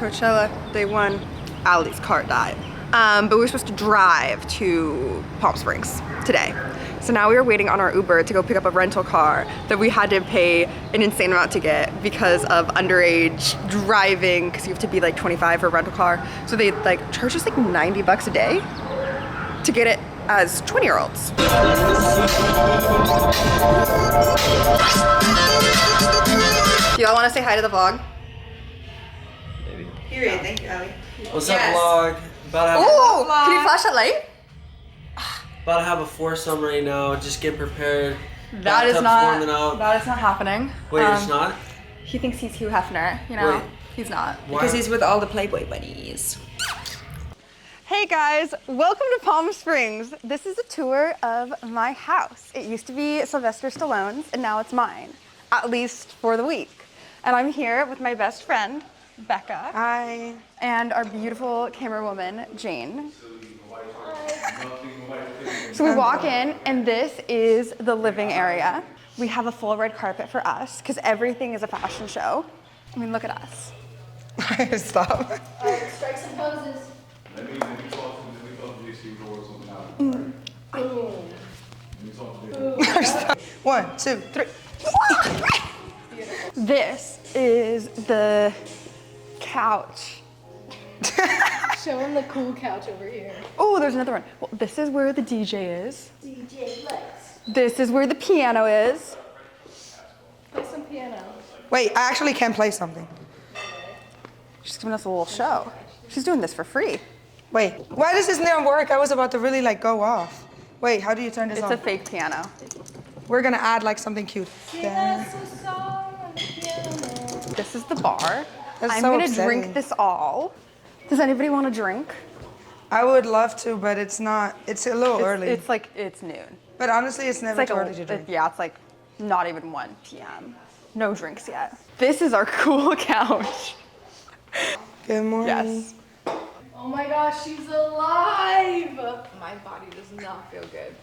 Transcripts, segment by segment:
Coachella, day one, Allie's car died. But we were supposed to drive to Palm Springs today. So now we were waiting on our Uber to go pick up a rental car that we had to pay an insane amount to get because of underage driving, because you have to be like 25 for a rental car. So they like charge us like 90 bucks a day to get it as 20-year-olds. Do y'all want to say hi to the vlog? Maybe. Period. Thank you, Allie. What's up, vlog? About to have Oh, can you flash that light? about to have a foursome right now. Just get prepared. That is not That is not happening. Wait, it's not? He thinks he's Hugh Hefner, you know? Wait. He's not. Why? Because he's with all the Playboy buddies. Hey guys, welcome to Palm Springs. This is a tour of my house. It used to be Sylvester Stallone's and now it's mine, at least for the week. And I'm here with my best friend, Becca. Hi. And our beautiful camerawoman, Jane. So we walk in and this is the living area. We have a full red carpet for us because everything is a fashion show. I mean, look at us. Stop. Strike some poses. One, two, three. This is the couch. Show him the cool couch over here. Oh, there's another one. Well, this is where the DJ is. DJ Lex. This is where the piano is. Play some piano. Wait, I actually can play something. She's giving us a little show. She's doing this for free. Wait, why does this not work? I was about to really like go off. Wait, how do you turn this It's on? a fake piano. We're gonna add like something cute. That's a song on the piano. This is the bar. That's I'm so gonna upsetting. drink this all. Does anybody want a drink? I would love to, but it's not. It's a little early. It's noon. But honestly, it's never It's like too early to drink. yeah, it's like not even 1 p.m. No drinks yet. This is our cool couch. Good morning. Yes. Oh my gosh, she's alive! My body does not feel good.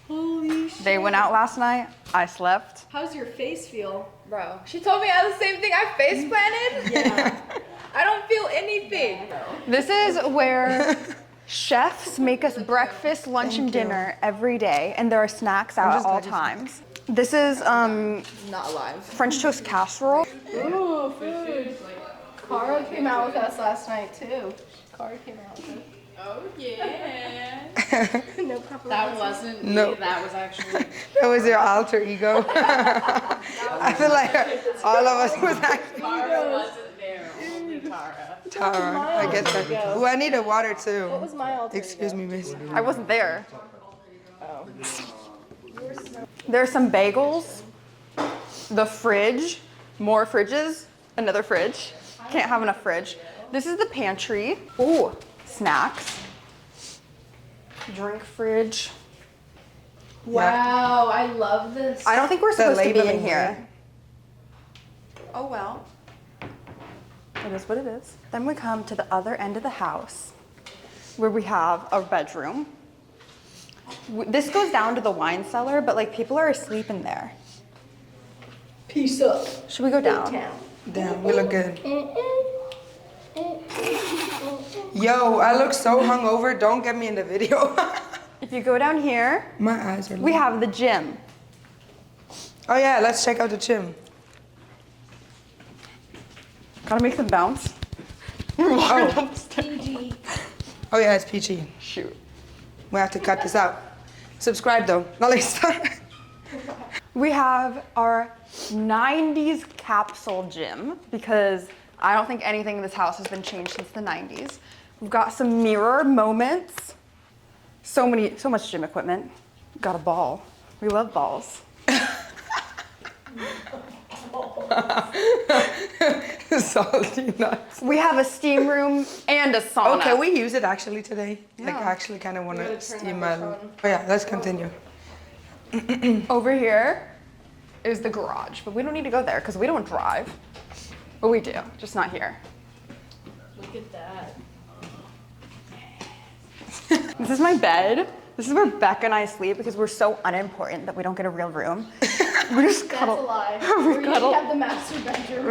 Holy shit. They went out last night. I slept. How's your face feel? Bro, she told me I had the same thing. I face planted. Yeah. I don't feel anything. This is where chefs make us breakfast, lunch, and dinner every day, and there are snacks out at just all lucky. times. This is Not alive. French toast casserole. Ooh, food. Cara came out with us last night too. Cara came out with us. Oh yeah. No paparazzi. That wasn't me. No. That was actually. That was your alter ego. I feel like all of us was actually Tara wasn't there. Only Tara. Tara. I get that. Ooh, I need a water too. What was my alter Excuse ego? me, miss. I wasn't there. Oh. There's some bagels, the fridge, more fridges, another fridge. Can't have enough fridge. This is the pantry. Ooh, snacks. Drink fridge. Wow, I love this. I don't think we're supposed to be in labeling here. Oh well. It is what it is. Then we come to the other end of the house where we have a bedroom. This goes down to the wine cellar, but like people are asleep in there. Peace up. Should we go down? Damn, we look good. Yo, I look so hungover. Don't get me in the video. If you go down here, My eyes are. we have the gym. Oh yeah, let's check out the gym. Gotta make them bounce. Oh. PG. Oh yeah, it's peachy. Shoot. We have to cut this out. Subscribe though. No, like stop. We have our 90s capsule gym because I don't think anything in this house has been changed since the 90s. We've got some mirror moments. So much gym equipment. Got a ball. We love balls. Salty nuts. We have a steam room and a sauna. Oh, can we use it actually today? Like Yeah. I actually kind of want to turn steam that my. back Oh on. yeah, let's continue. Over here is the garage, but we don't need to go there because we don't drive. But we do, just not here. Look at that. This is my bed. This is where Becca and I sleep because we're so unimportant that we don't get a real room. We just That's cuddle. a lie. We We cuddle. have the master bedroom.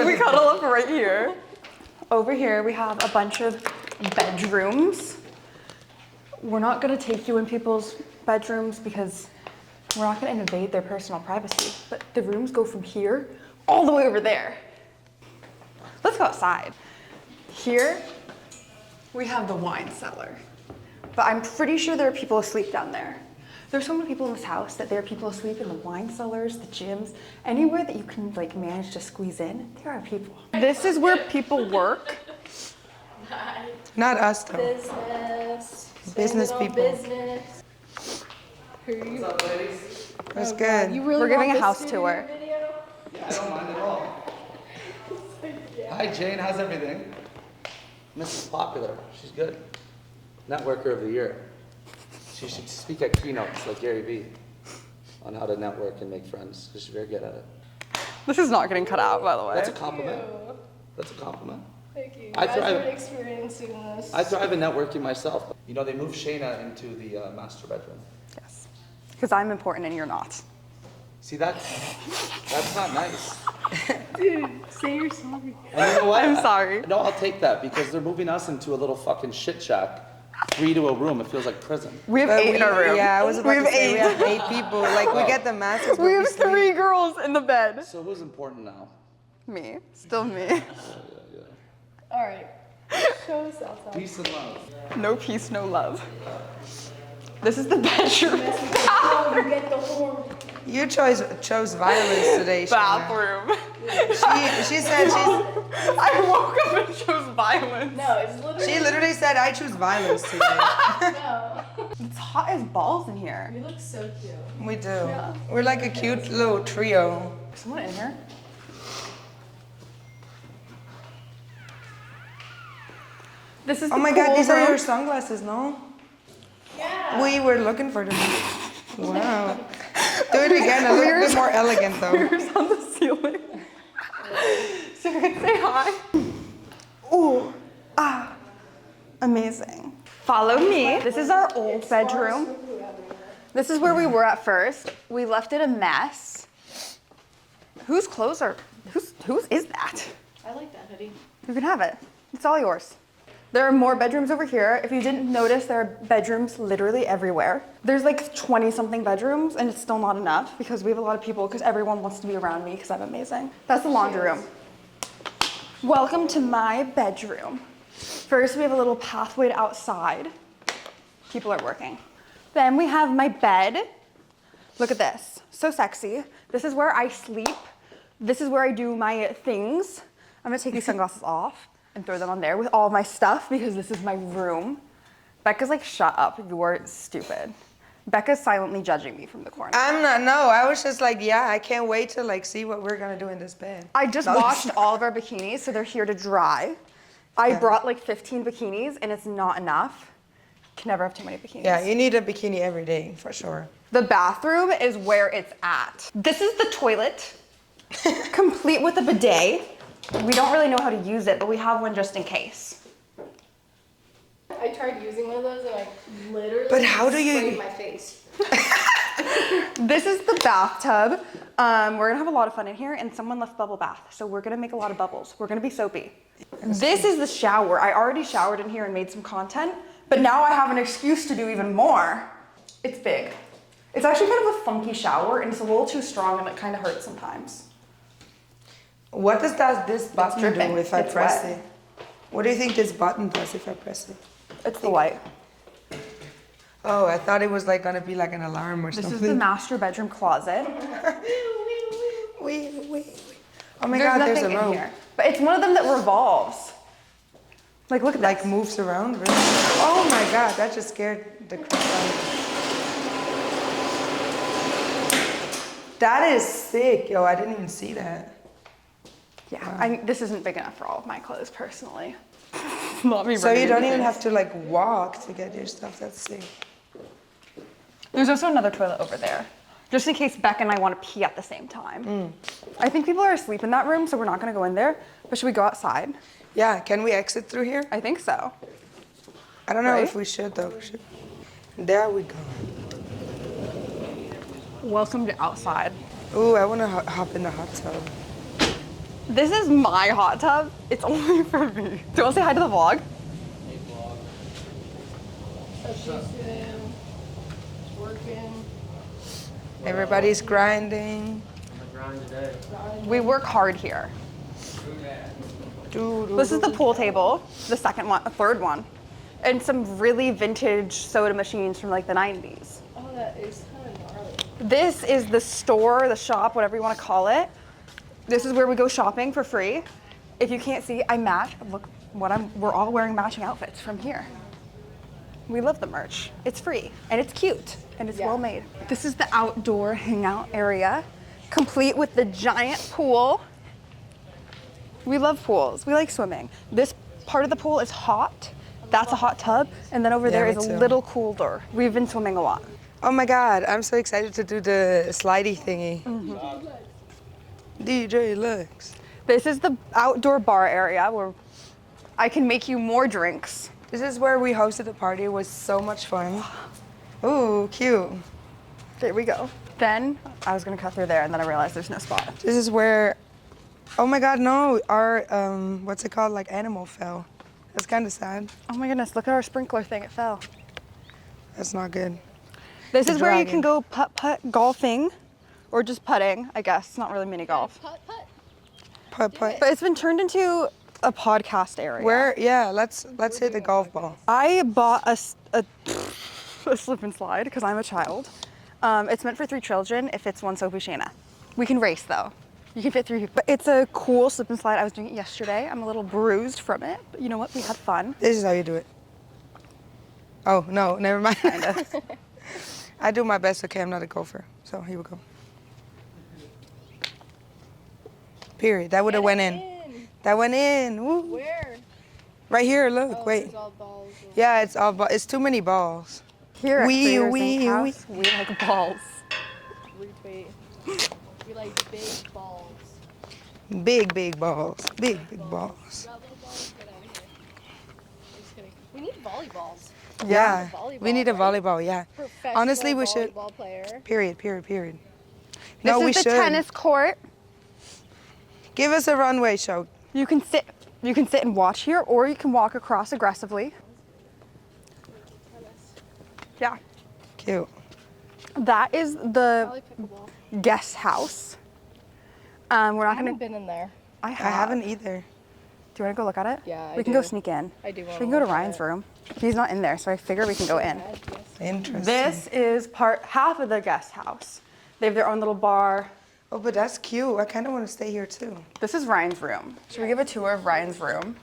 We cuddle up right here. Over here, we have a bunch of bedrooms. We're not gonna take you in people's bedrooms because we're not gonna invade their personal privacy, but the rooms go from here all the way over there. Let's go outside. Here, we have the wine cellar, but I'm pretty sure there are people asleep down there. There's so many people in this house that there are people asleep in the wine cellars, the gyms, anywhere that you can like manage to squeeze in, there are people. This is where people work. Not us though. Business. Business Spend it on people. Business. What's up, ladies? That's good. You really We're giving want a house this to be tour. your video? Yeah, I don't mind at all. Hi Jane, how's everything? Mrs. Popular, she's good. Networker of the year. She should speak at keynotes like Gary Vee on how to network and make friends, because she's very good at it. This is not getting cut out, by the way. That's a compliment. That's a compliment. Thank you. I You guys thrive- are experiencing this. I thrive in networking myself. You know, they moved Shayna into the master bedroom. Yes. Because I'm important and you're not. See, that's not nice. Dude, say you're sorry. And you know what? I'm sorry. No, I'll take that, because they're moving us into a little fucking shit shack. 3 to a room, it feels like prison. We have But 8 in our room. Yeah, I was about we to have say 8. we have 8 people. Like we get the masses. but We have sleep. 3 girls in the bed. So who's important now? Me. Still me. All right. Show us outside. Peace and love. No peace, no love. This is the bedroom. Oh, you get the horn. You chose violence today, Shayna. Bathroom. She said I woke up and chose violence. No, it's literally. she literally said I choose violence today. No. It's hot as balls in here. You look so cute. We do. We're like a cute little trio. Is someone in here? This is Oh the my god, these are room. your sunglasses, no? Yeah. We were looking for them. Wow. Do it again, a little bit more elegant though. Mirrors on the ceiling. So you can say hi. Ooh, amazing. Follow me. This is our old bedroom. This is where we were at first. We left it a mess. Whose clothes are, whose is that? I like that hoodie. You can have it. It's all yours. There are more bedrooms over here. If you didn't notice, there are bedrooms literally everywhere. There's like 20 something bedrooms and it's still not enough because we have a lot of people because everyone wants to be around me because I'm amazing. That's the laundry room. Welcome to my bedroom. First, we have a little pathway to outside. People are working. Then we have my bed. Look at this, so sexy. This is where I sleep. This is where I do my things. I'm gonna take these sunglasses off and throw them on there with all my stuff because this is my room. Becca's like, shut up, you're stupid. Becca's silently judging me from the corner. I'm not, no, I was just like, yeah, I can't wait to like see what we're gonna do in this bed. I just washed all of our bikinis, so they're here to dry. I brought like 15 bikinis and it's not enough. Can never have too many bikinis. Yeah, you need a bikini every day, for sure. The bathroom is where it's at. This is the toilet, complete with a bidet. We don't really know how to use it, but we have one just in case. I tried using one of those and I literally But how do you- sprayed my face. This is the bathtub. We're gonna have a lot of fun in here, and someone left bubble bath, so we're gonna make a lot of bubbles. We're gonna be soapy. This is the shower. I already showered in here and made some content, but now I have an excuse to do even more. It's big. It's actually kind of a funky shower, and it's a little too strong, and it kind of hurts sometimes. What does this button do dripping. if I It's press wet. it? What do you think this button does if I press it? It's the light. Oh, I thought it was like gonna be like an alarm or This something. is the master bedroom closet. Wait. Oh my There's god, there's nothing a in rope. here. But it's one of them that revolves. Like, look at Like this. moves around, really. Oh my god, that just scared the crap out of me. That is sick, yo, I didn't even see that. Yeah, this isn't big enough for all of my clothes, personally. Not me So running you don't into even things. have to like walk to get your stuff, that's sick. There's also another toilet over there, just in case Beck and I want to pee at the same time. I think people are asleep in that room, so we're not gonna go in there, but should we go outside? Yeah, can we exit through here? I think so. I don't know Right? if we should though. There we go. Welcome to outside. Ooh, I wanna hop in the hot tub. This is my hot tub. It's only for me. Do you want to say hi to the vlog? Hey, vlog. Working. Everybody's grinding. On the grind today. We work hard here. This is the pool table, the second one, third one, and some really vintage soda machines from like the 90s. Oh, that is kind of gnarly. This is the store, the shop, whatever you want to call it. This is where we go shopping for free. If you can't see, I match. Look we're all wearing matching outfits from here. We love the merch. It's free and it's cute and it's well made. This is the outdoor hangout area, complete with the giant pool. We love pools. We like swimming. This part of the pool is hot. That's a hot tub. And then over there me is a too. little cooler. We've been swimming a lot. Oh my God, I'm so excited to do the slidey thingy. DJ Lux. This is the outdoor bar area where I can make you more drinks. This is where we hosted the party. It was so much fun. Ooh, cute. There we go. Then I was gonna cut through there and then I realized there's no spot. This is where, oh my God, no, our, what's it called, like animal fell. That's kind of sad. Oh my goodness, look at our sprinkler thing, it fell. That's not good. This The is where you dragon. can go putt golfing or just putting, I guess. It's not really mini golf. Putt. Putt. But it's been turned into a podcast area. Where, yeah, let's hit the golf ball. I bought a slip and slide because I'm a child. It's meant for 3 children if it's one Sophie Shayna. We can race though. You can fit 3 people. But it's a cool slip and slide. I was doing it yesterday. I'm a little bruised from it, but you know what? We had fun. This is how you do it. Oh, no, never mind. I do my best, okay? I'm not a golfer. So here we go. Period. That would have went in. That went in. Woo. Where? Right here, look, Oh, wait. there's all balls. Yeah, it's all it's too many balls. Here at Wee, Creators wee, Inc. House, we like balls. Retweet. We like big balls. Big balls. Big balls. Not little balls. Get out of here. Just kidding. We need volleyballs. Yeah. volleyball, We need a right? volleyball, yeah. Professional Honestly, we should. volleyball player. Period. This No, is we the should. tennis court. Give us a runway show. You can sit and watch here, or you can walk across aggressively. Yeah. Cute. That is I the like pickleball. guest house. We're I not haven't gonna. been in there. I I have. haven't either. Do you want to go look at it? Yeah, I We can go do. sneak in. I do want We can go to Ryan's room. He's not in there, so I figure we can go in. Interesting. This is half of the guest house. They have their own little bar. Oh, but that's cute. I kind of want to stay here too. This is Ryan's room. Should we give a tour of Ryan's room?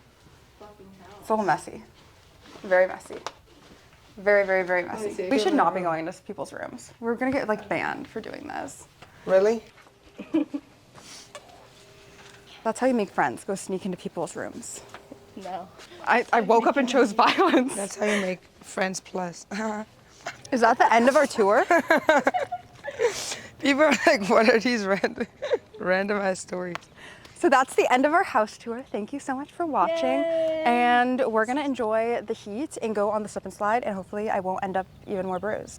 It's a little messy. Very messy. Very, very, very messy. We should not be going into people's rooms. We're gonna get like banned for doing this. Really? That's how you make friends. Go sneak into people's rooms. No. I woke up and chose violence. That's how you make friends plus. Is that the end of our tour? People are like, what are these random ass stories? So that's the end of our house tour. Thank you so much for watching. Yay. And we're gonna enjoy the heat and go on the slip and slide, and hopefully I won't end up even more bruised.